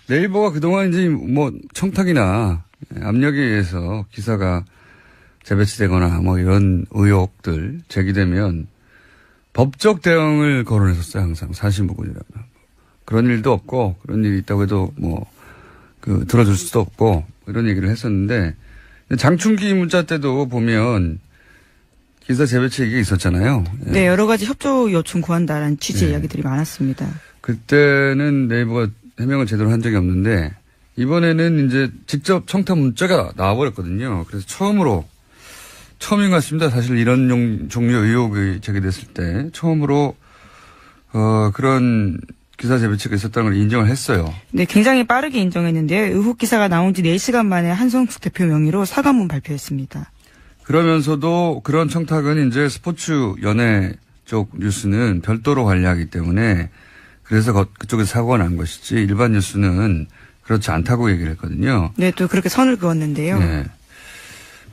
네이버가 그동안 이제 뭐 청탁이나 압력에 의해서 기사가 재배치되거나 뭐 이런 의혹들 제기되면 법적 대응을 거론했었어요. 항상 사실무근이라면. 그런 일도 없고 그런 일이 있다고 해도 뭐 들어줄 수도 없고 이런 얘기를 했었는데 장충기 문자 때도 보면 기사 재배치 얘기가 있었잖아요. 네, 여러 가지 협조 요청 구한다라는 취지의 네. 이야기들이 많았습니다. 그때는 네이버가 해명을 제대로 한 적이 없는데 이번에는 이제 직접 청탁 문자가 나와버렸거든요. 그래서 처음인 것 같습니다. 사실 이런 종류의 의혹이 제기됐을 때 처음으로 그런 기사 재배치가 있었다는 걸 인정을 했어요. 네, 굉장히 빠르게 인정했는데요. 의혹 기사가 나온 지 4시간 만에 한성숙 대표 명의로 사과문 발표했습니다. 그러면서도 그런 청탁은 이제 스포츠 연예 쪽 뉴스는 별도로 관리하기 때문에 그래서 그쪽에서 사고가 난 것이지 일반 뉴스는 그렇지 않다고 얘기를 했거든요. 네, 또 그렇게 선을 그었는데요. 네.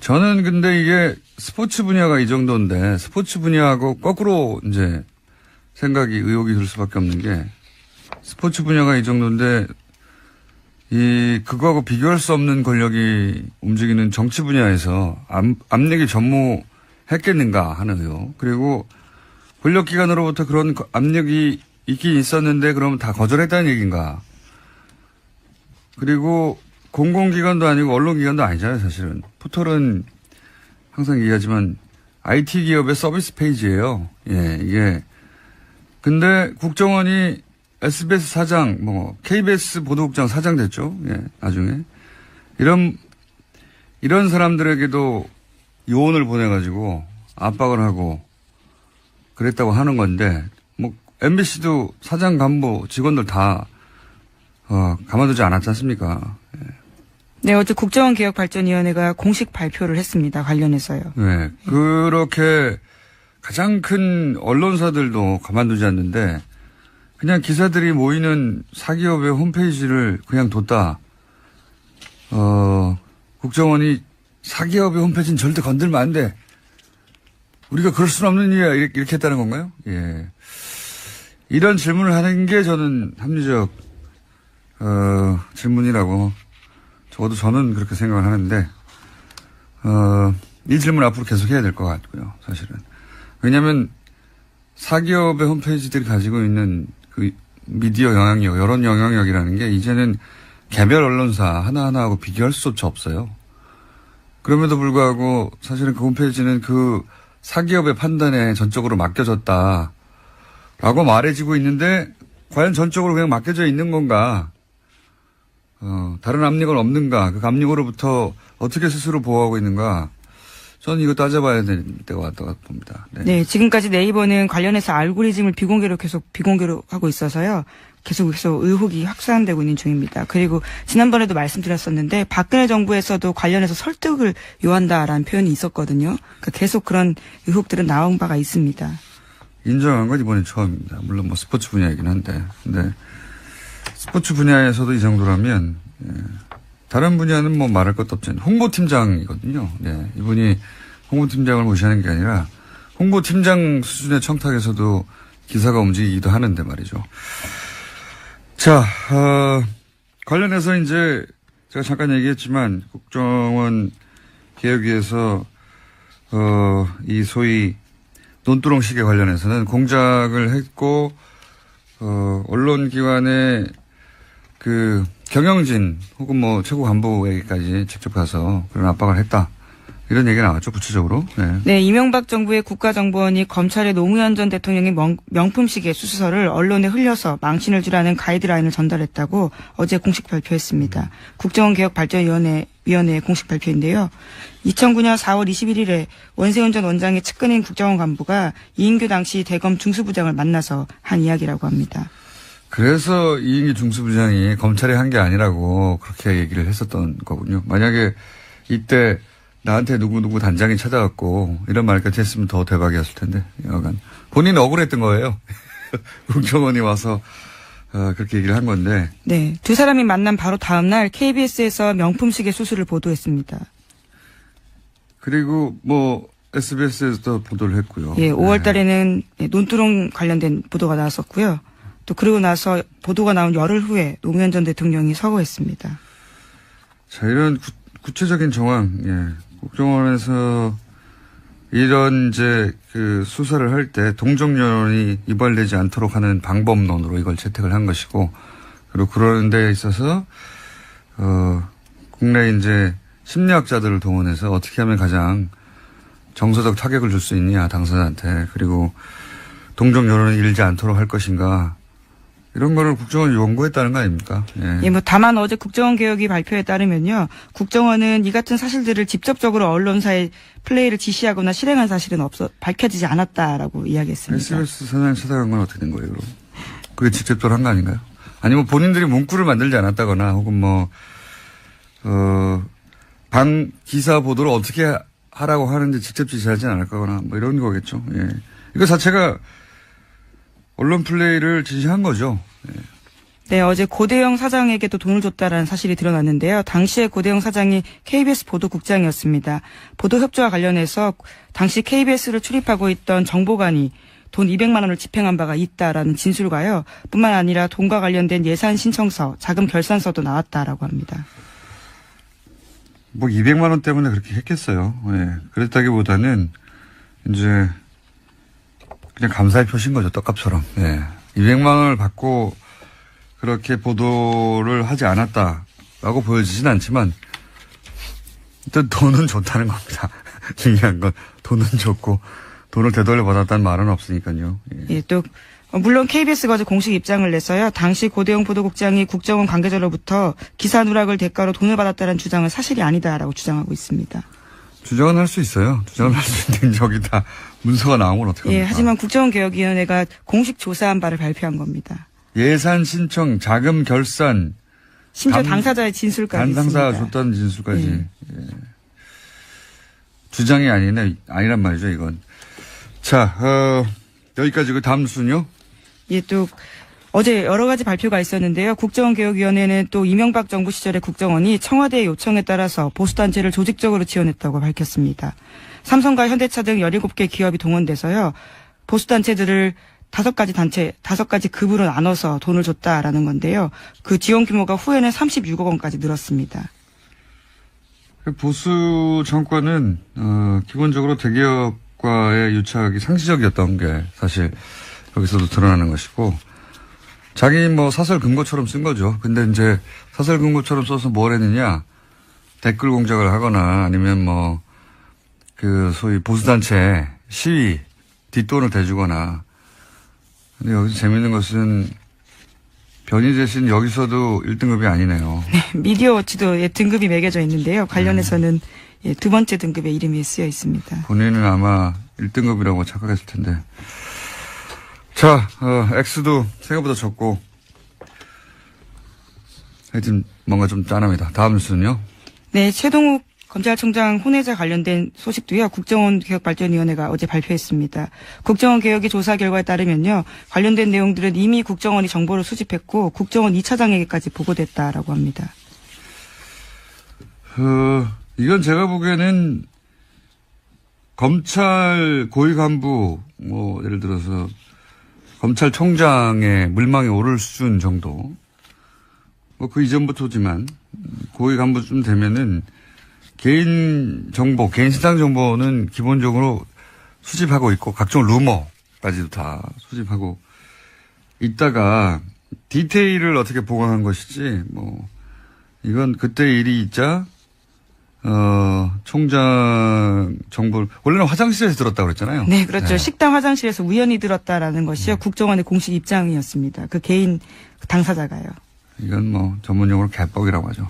저는 근데 이게 스포츠 분야가 이 정도인데 스포츠 분야하고 거꾸로 이제 의혹이 들 수밖에 없는 게 스포츠 분야가 이 정도인데 그거하고 비교할 수 없는 권력이 움직이는 정치 분야에서 압력이 전무했겠는가 하는 의혹. 그리고 권력기관으로부터 그런 압력이 있긴 있었는데 그러면 다 거절했다는 얘기인가. 그리고 공공기관도 아니고 언론기관도 아니잖아요, 사실은. 포털은 항상 얘기하지만 IT 기업의 서비스 페이지예요. 예, 이게. 근데 국정원이 SBS 사장, KBS 보도국장 사장 됐죠. 예, 나중에. 이런 사람들에게도 요원을 보내가지고 압박을 하고 그랬다고 하는 건데, MBC도 사장 간부 직원들 다, 가만두지 않았지 않습니까? 예. 네, 어제 국정원개혁발전위원회가 공식 발표를 했습니다. 관련해서요. 네. 그렇게 가장 큰 언론사들도 가만두지 않는데 그냥 기사들이 모이는 사기업의 홈페이지를 그냥 뒀다. 국정원이 사기업의 홈페이지는 절대 건들면 안 돼. 우리가 그럴 수는 없는 일이야. 이렇게 했다는 건가요? 예. 이런 질문을 하는 게 저는 합리적, 질문이라고 적어도 저는 그렇게 생각을 하는데, 이 질문 앞으로 계속 해야 될 것 같고요, 사실은. 왜냐하면 사기업의 홈페이지들이 가지고 있는 그 미디어 영향력, 여론 영향력이라는 게 이제는 개별 언론사 하나하나하고 비교할 수조차 없어요. 그럼에도 불구하고 사실은 그 홈페이지는 그 사기업의 판단에 전적으로 맡겨졌다라고 말해지고 있는데 과연 전적으로 그냥 맡겨져 있는 건가? 다른 압력은 없는가? 그 압력으로부터 어떻게 스스로 보호하고 있는가? 저는 이거 따져봐야 될 때가 왔다고 봅니다. 네. 네, 지금까지 네이버는 관련해서 알고리즘을 비공개로 하고 있어서요. 계속해서 의혹이 확산되고 있는 중입니다. 그리고 지난번에도 말씀드렸었는데 박근혜 정부에서도 관련해서 설득을 요한다라는 표현이 있었거든요. 그러니까 계속 그런 의혹들은 나온 바가 있습니다. 인정한 건 이번이 처음입니다. 물론 스포츠 분야이긴 한데. 근데 스포츠 분야에서도 이 정도라면, 예. 다른 분야는 말할 것도 없잖아요. 홍보팀장이거든요. 네. 이분이 홍보팀장을 무시하는 게 아니라 홍보팀장 수준의 청탁에서도 기사가 움직이기도 하는데 말이죠. 자, 관련해서 이제 제가 잠깐 얘기했지만 국정원 개혁위에서 이 소위 논두렁 시계 관련해서는 공작을 했고 언론기관의 그 경영진 혹은 최고 간부에게까지 직접 가서 그런 압박을 했다. 이런 얘기가 나왔죠, 구체적으로. 네. 네, 이명박 정부의 국가정보원이 검찰의 노무현 전 대통령의 명품시계 수수서를 언론에 흘려서 망신을 주라는 가이드라인을 전달했다고 어제 공식 발표했습니다. 국정원개혁발전위원회 공식 발표인데요. 2009년 4월 21일에 원세훈 전 원장의 측근인 국정원 간부가 이인규 당시 대검 중수부장을 만나서 한 이야기라고 합니다. 그래서 이인규 중수부장이 검찰이 한 게 아니라고 그렇게 얘기를 했었던 거군요. 만약에 이때 나한테 누구 단장이 찾아왔고 이런 말까지 했으면 더 대박이었을 텐데 여간 본인은 억울했던 거예요. 국정원이 와서 그렇게 얘기를 한 건데. 네, 두 사람이 만난 바로 다음 날 KBS에서 명품시계 수수를 보도했습니다. 그리고 SBS에서도 보도를 했고요. 예, 5월 달에는 논두렁 관련된 보도가 나왔었고요. 또 그러고 나서 보도가 나온 열흘 후에 노무현 전 대통령이 서거했습니다. 자, 이런 구체적인 정황, 예. 국정원에서 이런 이제 그 수사를 할 때 동정연원이 유발되지 않도록 하는 방법론으로 이걸 채택을 한 것이고, 그리고 그러는 데 있어서, 국내 이제 심리학자들을 동원해서 어떻게 하면 가장 정서적 타격을 줄 수 있냐, 당사자한테. 그리고 동정연원을 잃지 않도록 할 것인가. 이런 거를 국정원이 연구했다는 거 아닙니까? 예. 예, 다만 어제 국정원 개혁위 발표에 따르면요. 국정원은 이 같은 사실들을 직접적으로 언론사의 플레이를 지시하거나 실행한 사실은 밝혀지지 않았다라고 이야기했습니다. SBS 사장 찾아간 건 어떻게 된 거예요, 그럼? 그게 직접적으로 한 거 아닌가요? 아니면 본인들이 문구를 만들지 않았다거나 혹은 방 기사 보도를 어떻게 하라고 하는지 직접 지시하지 않았거나 뭐 이런 거겠죠. 예. 이거 자체가 언론 플레이를 지시한 거죠. 예. 네, 어제 고대영 사장에게도 돈을 줬다라는 사실이 드러났는데요. 당시에 고대영 사장이 KBS 보도국장이었습니다. 보도 협조와 관련해서 당시 KBS를 출입하고 있던 정보관이 돈 200만 원을 집행한 바가 있다라는 진술과요. 뿐만 아니라 돈과 관련된 예산 신청서, 자금 결산서도 나왔다라고 합니다. 뭐 200만 원 때문에 그렇게 했겠어요. 예. 그랬다기보다는 이제 그냥 감사의 표시인 거죠. 떡값처럼. 예. 200만 원을 받고 그렇게 보도를 하지 않았다라고 보여지진 않지만 일단 돈은 줬다는 겁니다. 중요한 건 돈은 줬고 돈을 되돌려 받았다는 말은 없으니까요. 예. 예, 또 물론 KBS가 어제 공식 입장을 냈어요. 당시 고대영 보도국장이 국정원 관계자로부터 기사 누락을 대가로 돈을 받았다는 주장은 사실이 아니다라고 주장하고 있습니다. 주장은 할 수 있어요. 주장을 할 수 있는 저기 다 문서가 나오면 어떡합니까? 예, 하지만 국정원개혁위원회가 공식 조사한 바를 발표한 겁니다. 예산 신청, 자금 결산. 심지어 당사자의 진술까지 당사자가 있습니다. 줬다는 진술까지. 예. 주장이 아니란 말이죠, 이건. 자, 여기까지 그 다음 뉴스는요? 예, 또 어제 여러 가지 발표가 있었는데요. 국정원개혁위원회는 또 이명박 정부 시절의 국정원이 청와대의 요청에 따라서 보수단체를 조직적으로 지원했다고 밝혔습니다. 삼성과 현대차 등 17개 기업이 동원돼서요. 보수단체들을 5가지 급으로 나눠서 돈을 줬다라는 건데요. 그 지원 규모가 후에는 36억 원까지 늘었습니다. 보수 정권은 기본적으로 대기업과의 유착이 상시적이었던 게 사실 여기서도 드러나는 것이고 자기 사설 금고처럼 쓴 거죠. 근데 이제 사설 금고처럼 써서 뭘 했느냐 댓글 공작을 하거나 아니면 그 소위 보수단체 시위 뒷돈을 대주거나. 근데 여기서 재밌는 것은 변희재 씨는 여기서도 1등급이 아니네요. 네, 미디어워치도 등급이 매겨져 있는데요. 관련해서는 두 번째 등급에 이름이 쓰여 있습니다. 본인은 아마 1등급이라고 착각했을 텐데. 자, X도 생각보다 적고 하여튼 뭔가 좀 짠합니다. 다음 뉴스는요? 네, 최동욱 검찰총장 혼외자 관련된 소식도요. 국정원 개혁발전위원회가 어제 발표했습니다. 국정원 개혁의 조사 결과에 따르면요. 관련된 내용들은 이미 국정원이 정보를 수집했고 국정원 2차장에게까지 보고됐다라고 합니다. 이건 제가 보기에는 검찰 고위 간부 예를 들어서 검찰총장의 물망에 오를 수준 정도 그 이전부터지만 고위 간부쯤 되면은 개인 정보, 개인 신상 정보는 기본적으로 수집하고 있고 각종 루머까지도 다 수집하고 있다가 디테일을 어떻게 보강한 것이지 이건 그때 일이 있자 총장 정보를 원래는 화장실에서 들었다고 그랬잖아요. 네, 그렇죠. 네. 식당 화장실에서 우연히 들었다라는 것이요. 국정원의 공식 입장이었습니다. 그 개인 당사자가요. 이건 전문용어로 개뻑이라고 하죠.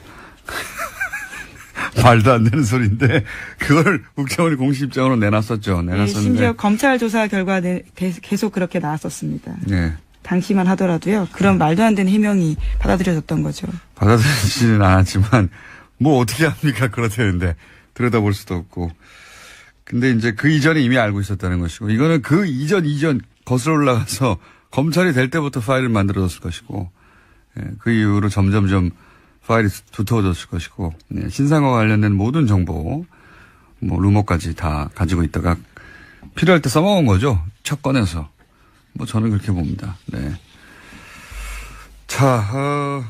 말도 안 되는 소리인데 그걸 국정원이 공식 입장으로 내놨었죠. 네, 심지어 검찰 조사 결과는 계속 그렇게 나왔었습니다. 네. 당시만 하더라도요. 그런 말도 안 되는 해명이 받아들여졌던 거죠. 받아들여지는 않았지만 어떻게 합니까? 그렇다는데 들여다볼 수도 없고. 근데 이제 그 이전에 이미 알고 있었다는 것이고 이거는 그 이전 거슬러 올라가서 검찰이 될 때부터 파일을 만들어졌을 것이고 그 이후로 점점점 파일이 두터워졌을 것이고 신상과 관련된 모든 정보 루머까지 다 가지고 있다가 필요할 때 써먹은 거죠. 첫 꺼내서. 저는 그렇게 봅니다. 네. 자,